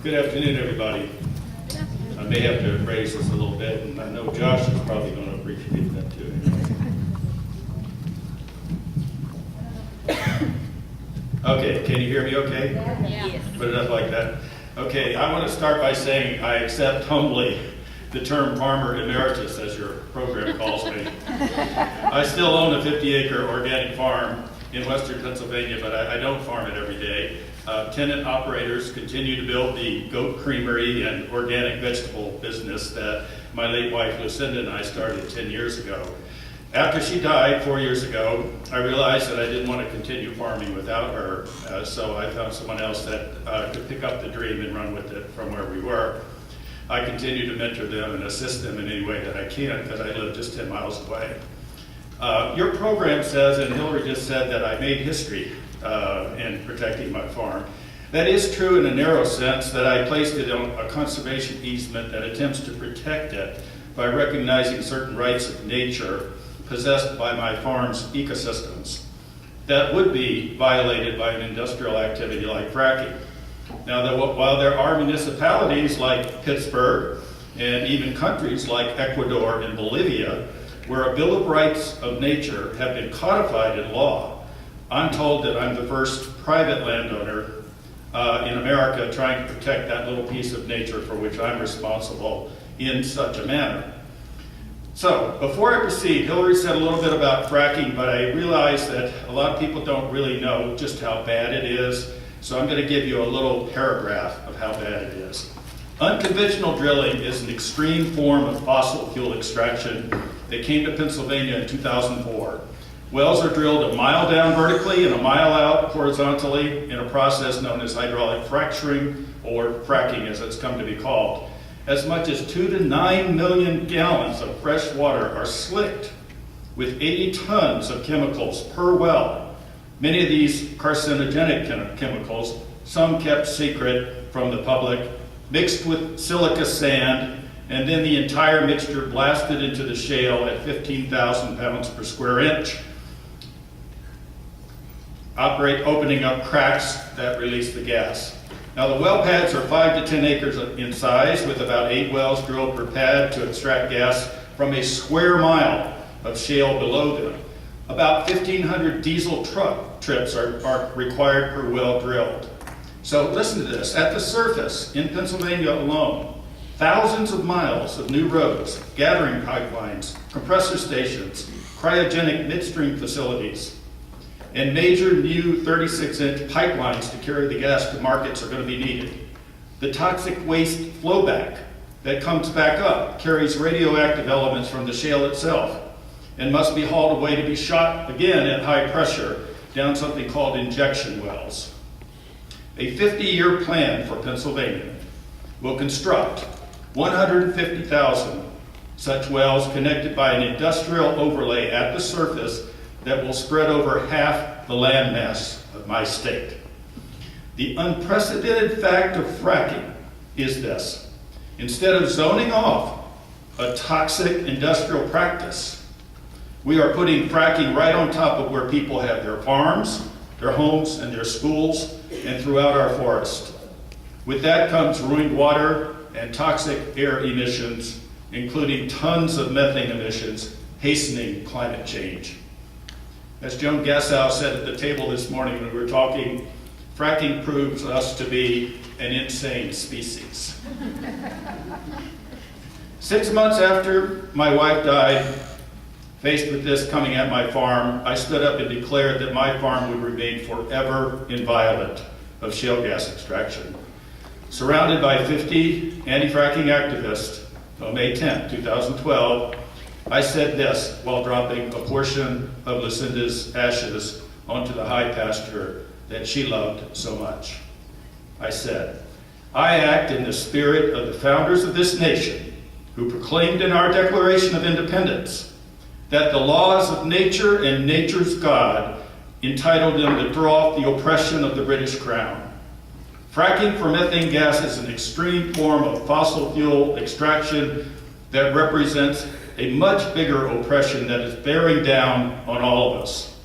Good afternoon, everybody. I may have to raise this a little bit, and I know Josh is probably going to appreciate that too. Okay, can you hear me okay? Yes. Put it up like that. Okay, I want to start by saying I accept humbly the term farmer emeritus, as your program calls me. I still own a 50-acre organic farm in western Pennsylvania, but I don't farm it every day. Tenant operators continue to build the goat creamery and organic vegetable business that my late wife Lucinda and I started 10 years ago. After she died 4 years ago, I realized that I didn't want to continue farming without her, so I found someone else that could pick up the dream and run with it from where we were. I continue to mentor them and assist them in any way that I can because I live just 10 miles away. Your program says, and Hillary just said, that I made history in protecting my farm. That is true in a narrow sense, that I placed it on a conservation easement that attempts to protect it by recognizing certain rights of nature possessed by my farm's ecosystems that would be violated by an industrial activity like fracking. Now, while there are municipalities like Pittsburgh and even countries like Ecuador and Bolivia where a Bill of Rights of Nature have been codified in law, I'm told that I'm the first private landowner in America trying to protect that little piece of nature for which I'm responsible in such a manner. So, before I proceed, Hillary said a little bit about fracking, but I realize that a lot of people don't really know just how bad it is, so I'm going to give you a little paragraph of how bad it is. Unconventional drilling is an extreme form of fossil fuel extraction that came to Pennsylvania in 2004. Wells are drilled a mile down vertically and a mile out horizontally in a process known as hydraulic fracturing, or fracking as it's come to be called. As much as 2 to 9 million gallons of fresh water are slicked with 80 tons of chemicals per well. Many of these carcinogenic chemicals, some kept secret from the public, mixed with silica sand, and then the entire mixture blasted into the shale at 15,000 pounds per square inch, opening up cracks that release the gas. Now, the well pads are 5 to 10 acres in size, with about 8 wells drilled per pad to extract gas from a square mile of shale below them. About 1,500 diesel truck trips are required per well drilled. So listen to this. At the surface, in Pennsylvania alone, thousands of miles of new roads, gathering pipelines, compressor stations, cryogenic midstream facilities, and major new 36-inch pipelines to carry the gas to markets are going to be needed. The toxic waste flowback that comes back up carries radioactive elements from the shale itself and must be hauled away to be shot again at high pressure down something called injection wells. A 50-year plan for Pennsylvania will construct 150,000 such wells connected by an industrial overlay at the surface that will spread over half the landmass of my state. The unprecedented fact of fracking is this: instead of zoning off a toxic industrial practice, we are putting fracking right on top of where people have their farms, their homes, and their schools, and throughout our forest. With that comes ruined water and toxic air emissions, including tons of methane emissions, hastening climate change. As Joan Gassow said at the table this morning when we were talking, fracking proves us to be an insane species. 6 months after my wife died, faced with this coming at my farm, I stood up and declared that my farm would remain forever inviolate of shale gas extraction. Surrounded by 50 anti-fracking activists, on May 10, 2012, I said this while dropping a portion of Lucinda's ashes onto the high pasture that she loved so much. I said, "I act in the spirit of the founders of this nation who proclaimed in our Declaration of Independence that the laws of nature and nature's God entitled them to throw off the oppression of the British Crown. Fracking for methane gas is an extreme form of fossil fuel extraction that represents a much bigger oppression that is bearing down on all of us.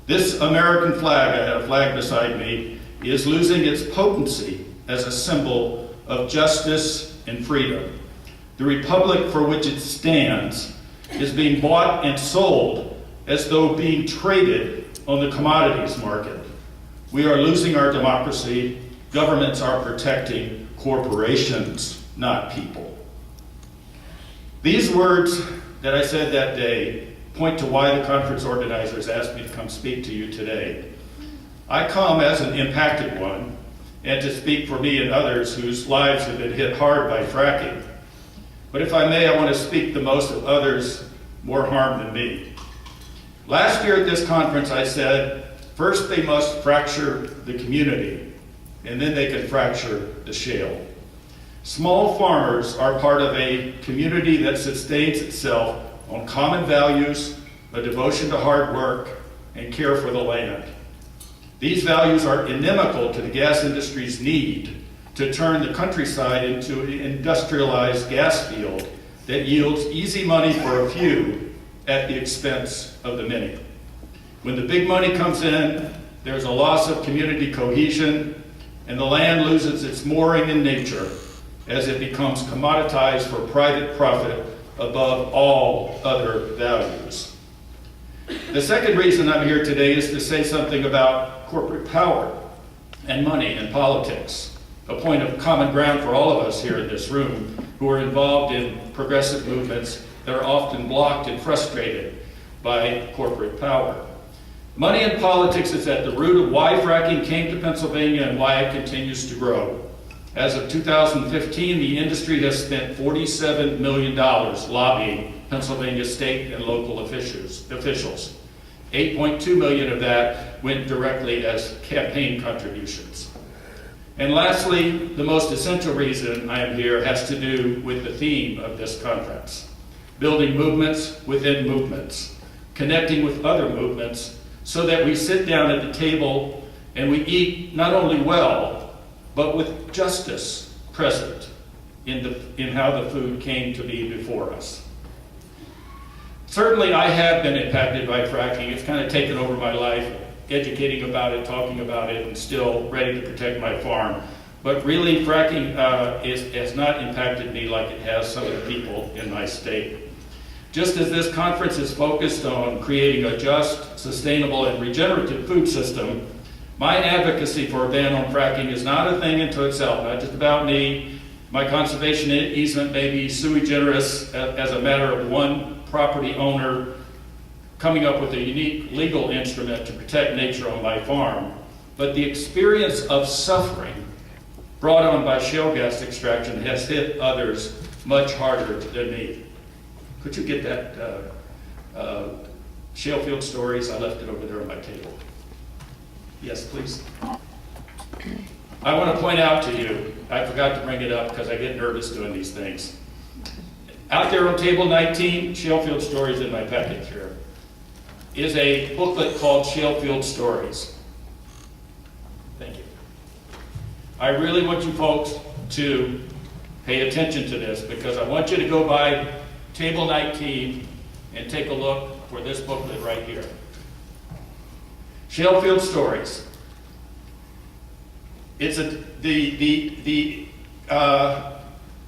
This American flag," I have a flag beside me, "is losing its potency as a symbol of justice and freedom. The republic for which it stands is being bought and sold as though being traded on the commodities market. We are losing our democracy. Governments are protecting corporations, not people. These words that I said that day point to why the conference organizers asked me to come speak to you today. I come as an impacted one, and to speak for me and others whose lives have been hit hard by fracking. But if I may, I want to speak the most of others more harm than me. Last year at this conference, I said, first they must fracture the community, and then they can fracture the shale. Small farmers are part of a community that sustains itself on common values, a devotion to hard work, and care for the land. These values are inimical to the gas industry's need to turn the countryside into an industrialized gas field that yields easy money for a few at the expense of the many. When the big money comes in, there's a loss of community cohesion, and the land loses its mooring in nature as it becomes commoditized for private profit above all other values. The second reason I'm here today is to say something about corporate power and money and politics, a point of common ground for all of us here in this room who are involved in progressive movements that are often blocked and frustrated by corporate power. Money in politics is at the root of why fracking came to Pennsylvania and why it continues to grow. As of 2015, the industry has spent $47 million lobbying Pennsylvania state and local officials. $8.2 million of that went directly as campaign contributions. And lastly, the most essential reason I am here has to do with the theme of this conference: building movements within movements, connecting with other movements so that we sit down at the table and we eat not only well, but with justice present in how the food came to be before us. Certainly I have been impacted by fracking. It's kind of taken over my life, educating about it, talking about it, and still ready to protect my farm. But really, fracking has not impacted me like it has some of the people in my state. Just as this conference is focused on creating a just, sustainable, and regenerative food system, my advocacy for a ban on fracking is not a thing unto itself, not just about me. My conservation easement may be sui generis as a matter of one property owner coming up with a unique legal instrument to protect nature on my farm. But the experience of suffering brought on by shale gas extraction has hit others much harder than me. Could you get that shale field stories? I left it over there on my table. Yes, please. I want to point out to you, I forgot to bring it up because I get nervous doing these things. Out there on table 19, Shale Field Stories in my packet here, is a booklet called Shale Field Stories. Thank you. I really want you folks to pay attention to this because I want you to go by table 19 and take a look for this booklet right here. Shale Field Stories. It's the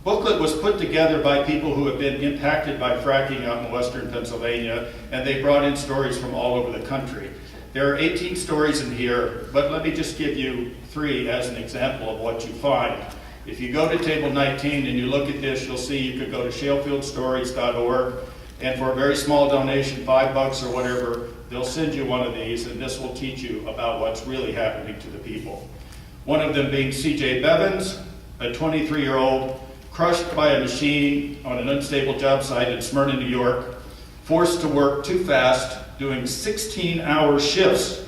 booklet was put together by people who have been impacted by fracking out in western Pennsylvania, and they brought in stories from all over the country. There are 18 stories in here, but let me just give you 3 as an example of what you find. If you go to table 19 and you look at this, you'll see you could go to shalefieldstories.org, and for a very small donation, $5 or whatever, they'll send you one of these, and this will teach you about what's really happening to the people. One of them being C.J. Bevins, a 23-year-old crushed by a machine on an unstable job site in Smyrna, New York, forced to work too fast, doing 16-hour shifts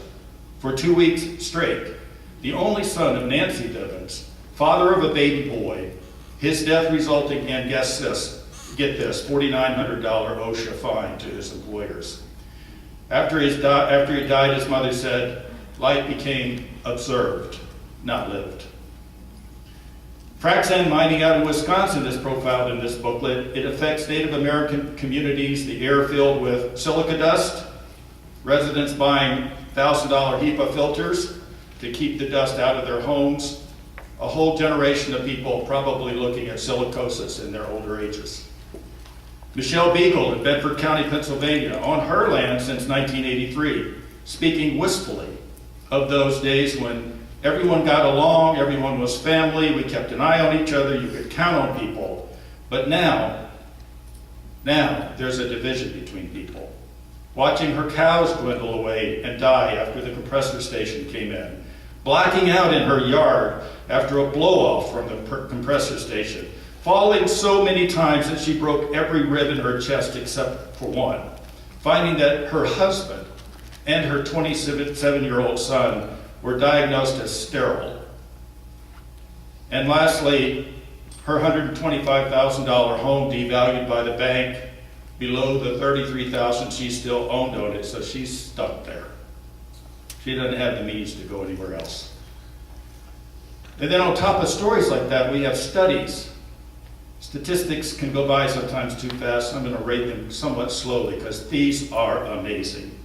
for 2 weeks straight. The only son of Nancy Bevins, father of a baby boy, his death resulting in, get this, $4,900 OSHA fine to his employers. After he died, his mother said, life became observed, not lived. Frac sand mining out in Wisconsin is profiled in this booklet. It affects Native American communities, the air filled with silica dust, residents buying $1,000 HEPA filters to keep the dust out of their homes, a whole generation of people probably looking at silicosis in their older ages. Michelle Beagle in Bedford County, Pennsylvania, on her land since 1983, speaking wistfully of those days when everyone got along, everyone was family, we kept an eye on each other, you could count on people. But now there's a division between people. Watching her cows dwindle away and die after the compressor station came in. Blacking out in her yard after a blow-off from the compressor station. Falling so many times that she broke every rib in her chest except for one. Finding that her husband and her 27-year-old son were diagnosed as sterile. And lastly, her $125,000 home devalued by the bank below the $33,000 she still owned on it, so she's stuck there. She doesn't have the means to go anywhere else. And then on top of stories like that, we have studies. Statistics can go by sometimes too fast. I'm going to rate them somewhat slowly because these are amazing.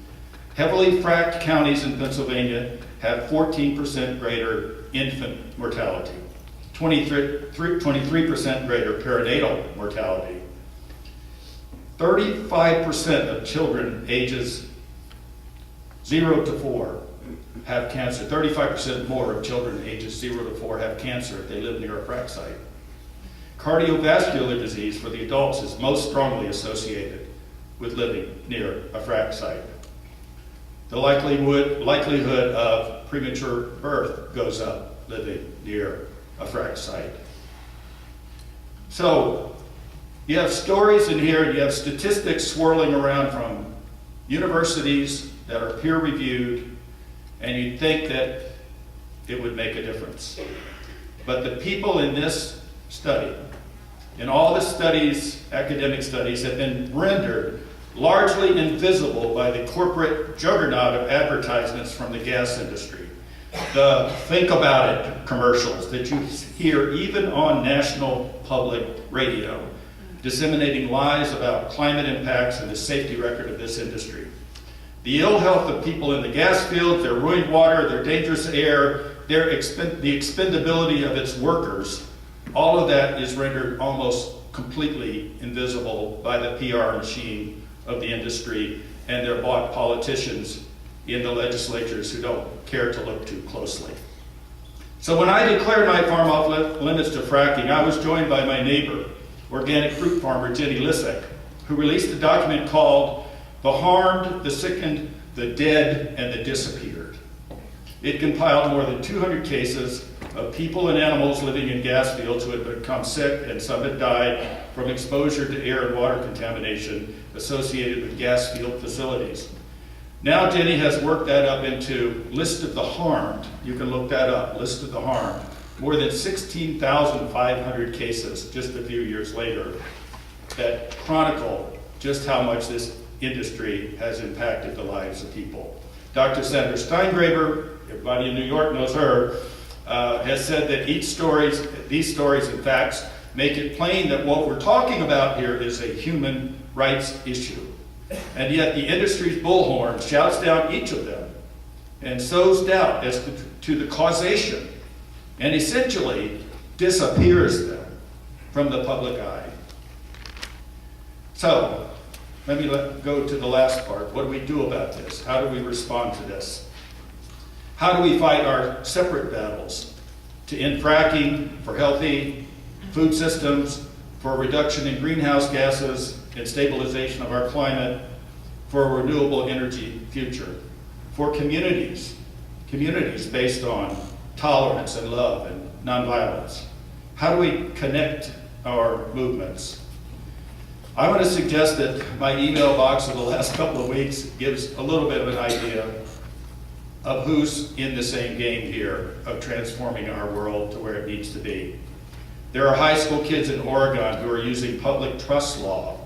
Heavily fracked counties in Pennsylvania have 14% greater infant mortality, 23% greater perinatal mortality, 35% of children ages 0 to 4 have cancer. 35% more of children ages 0 to 4 have cancer if they live near a frack site. Cardiovascular disease for the adults is most strongly associated with living near a frack site. The likelihood of premature birth goes up living near a frack site. So you have stories in here, and you have statistics swirling around from universities that are peer-reviewed, and you'd think that it would make a difference. But the people in this study, in all the studies, academic studies, have been rendered largely invisible by the corporate juggernaut of advertisements from the gas industry. The think about it commercials that you hear even on national public radio, disseminating lies about climate impacts and the safety record of this industry. The ill health of people in the gas fields, their ruined water, their dangerous air, the expendability of its workers, all of that is rendered almost completely invisible by the PR machine of the industry and their bought politicians in the legislatures who don't care to look too closely. So when I declared my farm off limits to fracking, I was joined by my neighbor, organic fruit farmer Jenny Lissek, who released a document called The Harmed, the Sickened, the Dead, and the Disappeared. It compiled more than 200 cases of people and animals living in gas fields who had become sick, and some had died from exposure to air and water contamination associated with gas field facilities. Now Jenny has worked that up into List of the Harmed. You can look that up, List of the Harmed. More than 16,500 cases just a few years later that chronicle just how much this industry has impacted the lives of people. Dr. Sandra Steingraber, everybody in New York knows her, has said that these stories and facts make it plain that what we're talking about here is a human rights issue. And yet the industry's bullhorn shouts down each of them and sows doubt as to the causation and essentially disappears them from the public eye. So, let me go to the last part. What do we do about this? How do we respond to this? How do we fight our separate battles to end fracking, for healthy food systems, for a reduction in greenhouse gases and stabilization of our climate, for a renewable energy future, for communities based on tolerance and love and nonviolence? How do we connect our movements? I want to suggest that my email box of the last couple of weeks gives a little bit of an idea of who's in the same game here of transforming our world to where it needs to be. There are high school kids in Oregon who are using public trust law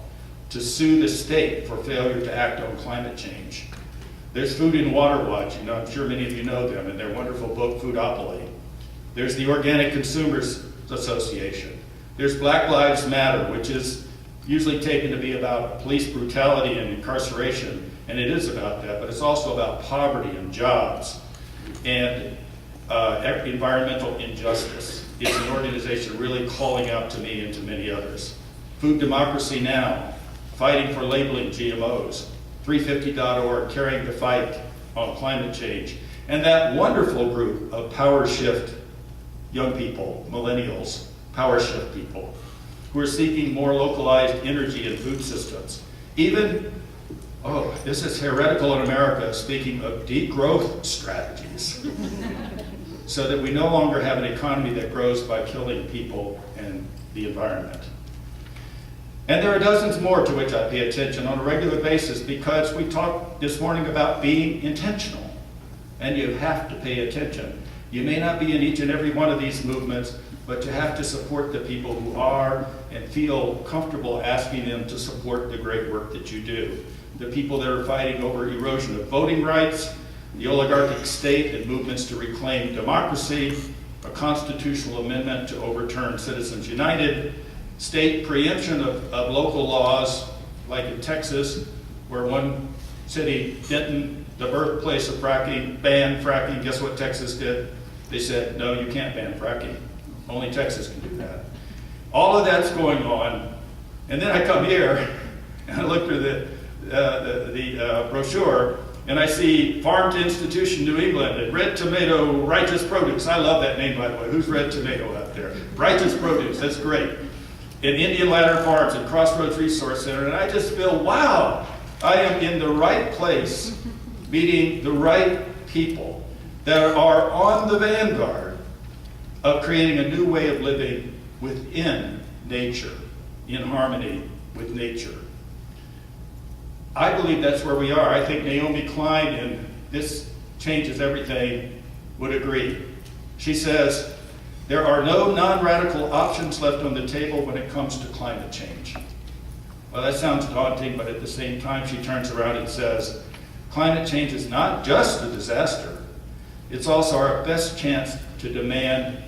to sue the state for failure to act on climate change. There's Food and Water Watch, I'm sure many of you know them, and their wonderful book, Foodopoly. There's the Organic Consumers Association. There's Black Lives Matter, which is usually taken to be about police brutality and incarceration, and it is about that, but it's also about poverty and jobs. And Environmental Injustice. It's an organization really calling out to me and to many others. Food Democracy Now!, fighting for labeling GMOs. 350.org, carrying the fight on climate change. And that wonderful group of power shift young people, millennials, power shift people, who are seeking more localized energy and food systems. Even, oh, this is heretical in America, speaking of degrowth strategies, so that we no longer have an economy that grows by killing people and the environment. And there are dozens more to which I pay attention on a regular basis, because we talked this morning about being intentional, and you have to pay attention. You may not be in each and every one of these movements, but you have to support the people who are and feel comfortable asking them to support the great work that you do. The people that are fighting over erosion of voting rights, the oligarchic state and movements to reclaim democracy, a constitutional amendment to overturn Citizens United, state preemption of local laws, like in Texas, where one city, Denton, the birthplace of fracking, banned fracking. Guess what Texas did? They said, no, you can't ban fracking. Only Texas can do that. All of that's going on. And then I come here, and I look through the brochure, and I see Farm to Institution New England and Red Tomato Righteous Produce. I love that name, by the way. Who's Red Tomato out there? Righteous Produce, that's great. In Indian Ladder Farms and Crossroads Resource Center, and I just feel, wow, I am in the right place, meeting the right people that are on the vanguard of creating a new way of living within nature, in harmony with nature. I believe that's where we are. I think Naomi Klein in This Changes Everything would agree. She says, there are no non-radical options left on the table when it comes to climate change. Well, that sounds daunting, but at the same time, she turns around and says, climate change is not just a disaster, it's also our best chance to demand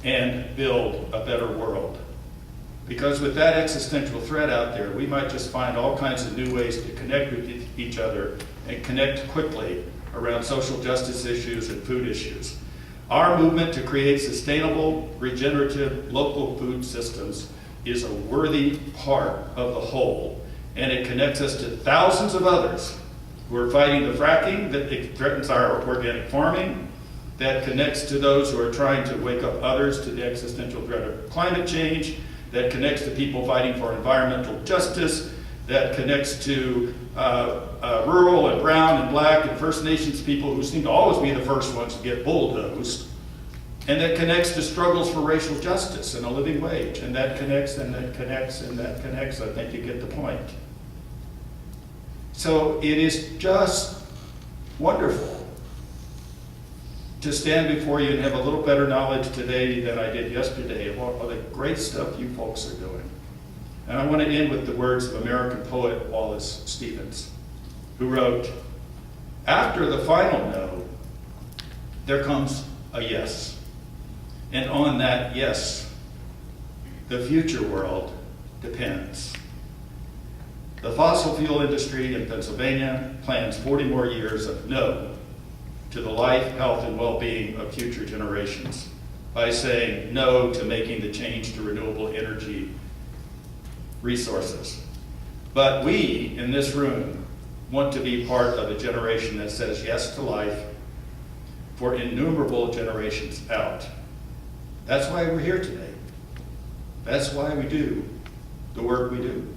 and build a better world. Because with that existential threat out there, we might just find all kinds of new ways to connect with each other and connect quickly around social justice issues and food issues. Our movement to create sustainable, regenerative, local food systems is a worthy part of the whole, and it connects us to thousands of others who are fighting the fracking that threatens our organic farming, that connects to those who are trying to wake up others to the existential threat of climate change, that connects to people fighting for environmental justice, that connects to rural and brown and black and First Nations people who seem to always be the first ones to get bulldozed, and that connects to struggles for racial justice and a living wage, and that connects and that connects and that connects. I think you get the point. So it is just wonderful to stand before you and have a little better knowledge today than I did yesterday of all the great stuff you folks are doing. And I want to end with the words of American poet Wallace Stevens, who wrote, after the final no, there comes a yes. And on that yes, the future world depends. The fossil fuel industry in Pennsylvania plans 40 more years of no to the life, health, and well-being of future generations by saying no to making the change to renewable energy resources. But we, in this room, want to be part of a generation that says yes to life for innumerable generations out. That's why we're here today. That's why we do the work we do.